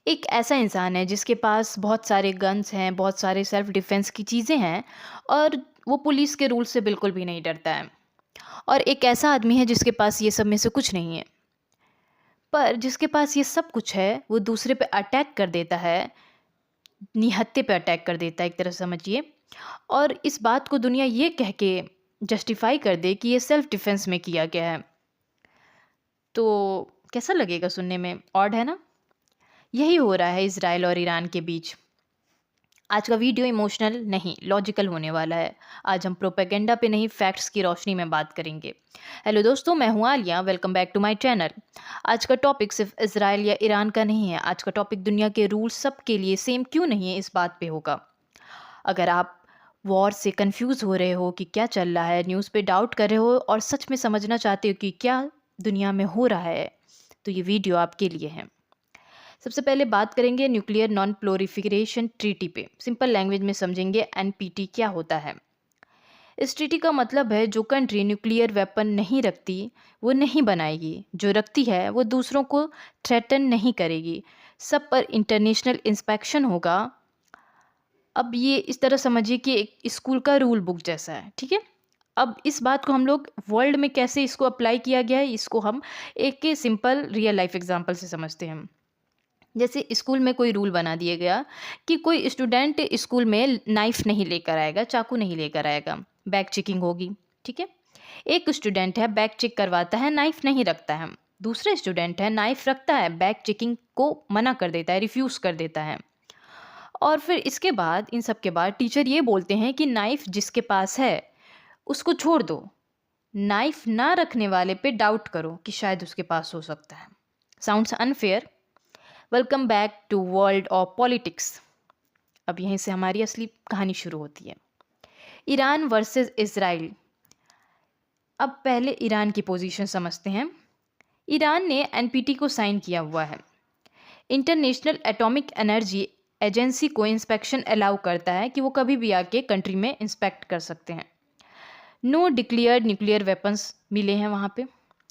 एक ऐसा इंसान है जिसके पास बहुत सारे गन्स हैं, बहुत सारे सेल्फ डिफेंस की चीज़ें हैं और वो पुलिस के रूल से बिल्कुल भी नहीं डरता है। और एक ऐसा आदमी है जिसके पास ये सब में से कुछ नहीं है। पर जिसके पास ये सब कुछ है, वो दूसरे पे अटैक कर देता है, निहत्थे पे अटैक कर देता है एक तरह से समझिए। और इस बात को दुनिया ये कह के जस्टिफाई कर दे कि ये सेल्फ डिफेंस में किया गया है। तो कैसा लगेगा सुनने में? ऑड है ना? यही हो रहा है इज़राइल और ईरान के बीच। आज का वीडियो इमोशनल नहीं लॉजिकल होने वाला है। आज हम प्रोपेगेंडा पे नहीं फैक्ट्स की रोशनी में बात करेंगे। हेलो दोस्तों, मैं हूं Aliya, welcome back to my channel. आज का टॉपिक सिर्फ इजराइल या ईरान का नहीं है। आज का टॉपिक दुनिया के रूल सब के लिए सेम क्यों नहीं है, इस बात पे होगा। अगर आप वॉर से कंफ्यूज हो रहे हो कि क्या चल रहा है, न्यूज़ पे डाउट कर रहे हो और सच में समझना चाहते हो कि क्या दुनिया में हो रहा है, तो ये वीडियो आपके लिए है। सबसे पहले बात करेंगे न्यूक्लियर नॉन प्लोरिफिकेशन ट्रीटी पे। सिंपल लैंग्वेज में समझेंगे एनपीटी क्या होता है। इस ट्रीटी का मतलब है जो कंट्री न्यूक्लियर वेपन नहीं रखती वो नहीं बनाएगी, जो रखती है वो दूसरों को थ्रेटन नहीं करेगी, सब पर इंटरनेशनल इंस्पेक्शन होगा। अब ये इस तरह समझिए कि एक स्कूल का रूल बुक जैसा है, ठीक है। अब इस बात को हम लोग वर्ल्ड में कैसे इसको अप्लाई किया गया है, इसको हम एक सिंपल रियल लाइफ एग्जांपल से समझते हैं। जैसे स्कूल में कोई रूल बना दिया गया कि कोई स्टूडेंट स्कूल में नाइफ नहीं लेकर आएगा, चाकू नहीं लेकर आएगा, बैग चेकिंग होगी, ठीक है। एक स्टूडेंट है बैग चेक करवाता है, नाइफ नहीं रखता है। दूसरा स्टूडेंट है नाइफ रखता है, बैग चेकिंग को मना कर देता है, रिफ्यूज़ कर देता है। और फिर इसके बाद, इन सब के बाद टीचर ये बोलते हैं कि नाइफ जिसके पास है उसको छोड़ दो, नाइफ ना रखने वाले पे डाउट करो कि शायद उसके पास हो सकता है। Sounds unfair? Welcome back to world of politics. अब यहीं से हमारी असली कहानी शुरू होती है। Iran versus Israel. अब पहले ईरान की पोजीशन समझते हैं। ईरान ने एनपीटी को साइन किया हुआ है। इंटरनेशनल एटॉमिक एनर्जी एजेंसी को इंस्पेक्शन अलाउ करता है कि वो कभी भी आके कंट्री में इंस्पेक्ट कर सकते हैं। नो डिक्लेयर्ड न्यूक्लियर वेपन्स मिले हैं वहाँ पे,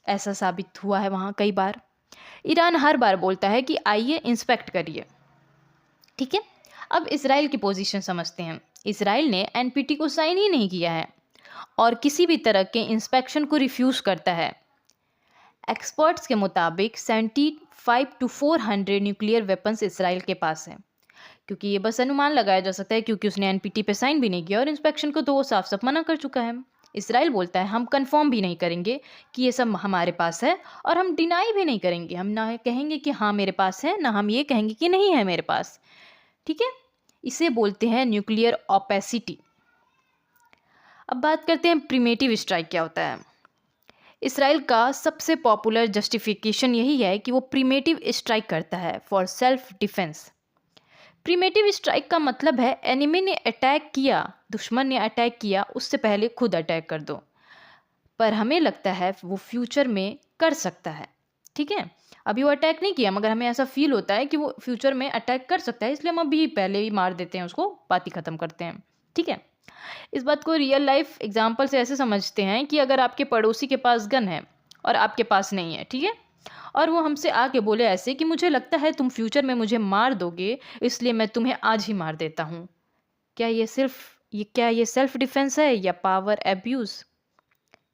ऐसा साबित हुआ है वहाँ कई बार। ईरान हर बार बोलता है कि आइए इंस्पेक्ट करिए, ठीक है। अब इसराइल की पोजीशन समझते हैं। इसराइल ने एनपीटी को साइन ही नहीं किया है और किसी भी तरह के इंस्पेक्शन को रिफ्यूज़ करता है। एक्सपर्ट्स के मुताबिक 75 to 400 न्यूक्लियर वेपन्स इसराइल के पास हैं। क्योंकि ये बस अनुमान लगाया जा सकता है, क्योंकि उसने एनपीटी पे साइन भी नहीं किया और इंस्पेक्शन को तो वो साफ साफ मना कर चुका है। इसराइल बोलता है हम कंफर्म भी नहीं करेंगे कि ये सब हमारे पास है, और हम डिनाई भी नहीं करेंगे। हम ना कहेंगे कि हाँ मेरे पास है, ना हम ये कहेंगे कि नहीं है मेरे पास, ठीक है। इसे बोलते हैं न्यूक्लियर ओपेसिटी। अब बात करते हैं प्रिमेटिव स्ट्राइक क्या होता है। इसराइल का सबसे पॉपुलर जस्टिफिकेशन यही है कि वो प्रिमेटिव स्ट्राइक करता है for self defence. Primitive strike का मतलब है एनिमी ने अटैक किया, दुश्मन ने अटैक किया, उससे पहले खुद अटैक कर दो। पर हमें लगता है वो फ्यूचर में कर सकता है, ठीक है। अभी वो अटैक नहीं किया, मगर हमें ऐसा फील होता है कि वो फ्यूचर में अटैक कर सकता है, इसलिए हम अभी पहले ही मार देते हैं उसको, बात ही ख़त्म करते हैं, ठीक है। इस बात को रियल लाइफ एग्जांपल से ऐसे समझते हैं कि अगर आपके पड़ोसी के पास गन है और आपके पास नहीं है, ठीक है, और वो हमसे आके बोले ऐसे कि मुझे लगता है तुम फ्यूचर में मुझे मार दोगे, इसलिए मैं तुम्हें आज ही मार देता हूँ। क्या ये सेल्फ डिफेंस है या पावर एब्यूज़?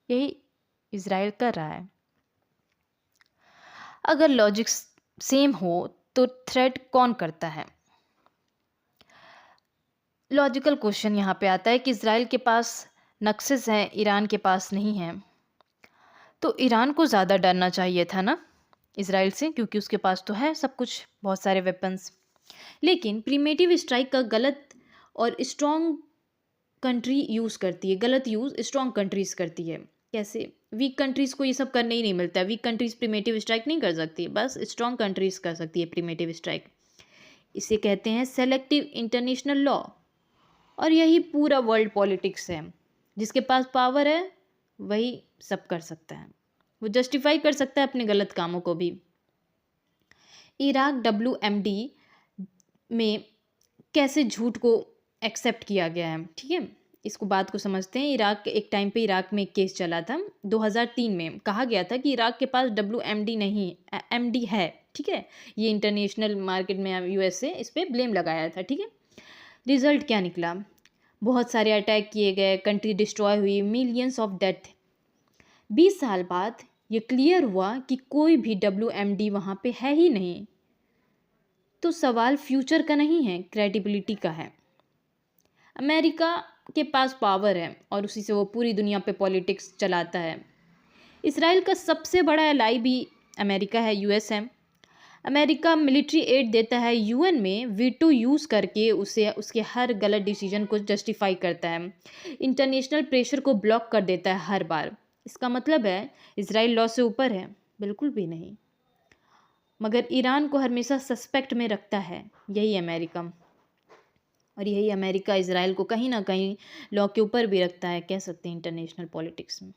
यही इज़राइल कर रहा है। अगर लॉजिक सेम हो तो थ्रेट कौन करता है? लॉजिकल क्वेश्चन यहाँ पे आता है कि इज़राइल के पास नक्सेस हैं, ईरान के पास नहीं हैं। तो ईरान को ज़्यादा डरना चाहिए था ना इज़राइल से, क्योंकि उसके पास तो है सब कुछ, बहुत सारे वेपन्स। लेकिन प्रीमेटिव स्ट्राइक का गलत और स्ट्रॉन्ग कंट्री यूज़ करती है, गलत यूज़ स्ट्रॉन्ग कंट्रीज़ करती है। कैसे? वीक कंट्रीज़ को ये सब करने ही नहीं मिलता। वीक कंट्रीज़ प्रीमेटिव स्ट्राइक नहीं कर सकती, बस स्ट्रॉन्ग कंट्रीज़ कर सकती है प्रीमेटिव स्ट्राइक। इसे कहते हैं सेलेक्टिव इंटरनेशनल लॉ। और यही पूरा वर्ल्ड पॉलिटिक्स है। जिसके पास पावर है वही सब कर सकता है, वो जस्टिफाई कर सकता है अपने गलत कामों को भी। इराक WMD में कैसे झूठ को एक्सेप्ट किया गया है, ठीक है। इसको बात को समझते हैं। इराक के एक टाइम पे इराक में एक केस चला था 2003 में। कहा गया था कि इराक के पास WMD नहीं, MD है, ठीक है। ये इंटरनेशनल मार्केट में यूएसए इस पे ब्लेम लगाया था, ठीक है। रिजल्ट क्या निकला? बहुत सारे अटैक किए गए, कंट्री डिस्ट्रॉय हुई, मिलियंस ऑफ डेथ। 20 साल बाद ये क्लियर हुआ कि कोई भी WMD वहाँ पे है ही नहीं। तो सवाल फ्यूचर का नहीं है, क्रेडिबिलिटी का है। अमेरिका के पास पावर है और उसी से वो पूरी दुनिया पे पॉलिटिक्स चलाता है। इसराइल का सबसे बड़ा एलाई भी अमेरिका है, यूएस है। अमेरिका मिलिट्री एड देता है, यूएन में वीटो यूज़ करके उसे उसके हर गलत डिसीजन को जस्टिफाई करता है, इंटरनेशनल प्रेशर को ब्लॉक कर देता है हर बार। इसका मतलब है इसराइल लॉ से ऊपर है? बिल्कुल भी नहीं। मगर ईरान को हमेशा सस्पेक्ट में रखता है यही अमेरिका, और यही अमेरिका इसराइल को कहीं ना कहीं लॉ के ऊपर भी रखता है, कह सकते हैं इंटरनेशनल पॉलिटिक्स में।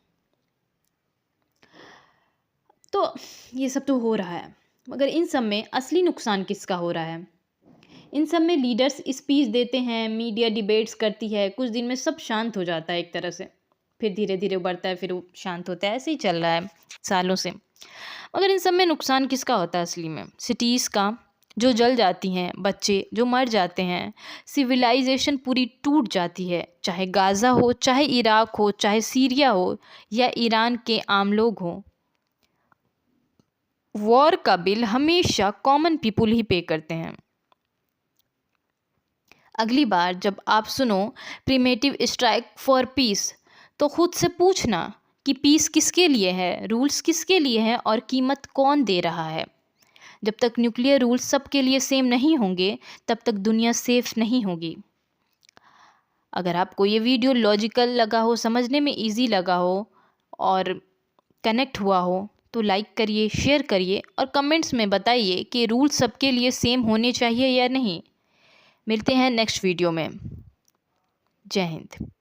तो ये सब तो हो रहा है, मगर इन सब में असली नुकसान किसका हो रहा है? इन सब में लीडर्स स्पीच देते हैं, मीडिया डिबेट्स करती है, कुछ दिन में सब शांत हो जाता है एक तरह से, फिर धीरे धीरे बढ़ता है, फिर वो शांत होता है, ऐसे ही चल रहा है सालों से। मगर इन सब में नुकसान किसका होता है असली में? सिटीज़ का, जो जल जाती हैं, बच्चे जो मर जाते हैं, सिविलाइजेशन पूरी टूट जाती है, चाहे गाज़ा हो, चाहे इराक हो, चाहे सीरिया हो, या ईरान के आम लोग हों। वॉर का बिल हमेशा कॉमन पीपुल ही पे करते हैं। अगली बार जब आप सुनो प्रिमेटिव स्ट्राइक फॉर पीस, तो खुद से पूछना कि पीस किसके लिए है, रूल्स किसके लिए हैं और कीमत कौन दे रहा है। जब तक न्यूक्लियर रूल्स सबके लिए सेम नहीं होंगे, तब तक दुनिया सेफ नहीं होगी। अगर आपको ये वीडियो लॉजिकल लगा हो, समझने में इजी लगा हो और कनेक्ट हुआ हो, तो लाइक करिए, शेयर करिए और कमेंट्स में बताइए कि रूल्स सबके लिए सेम होने चाहिए या नहीं। मिलते हैं नेक्स्ट वीडियो में। जय हिंद।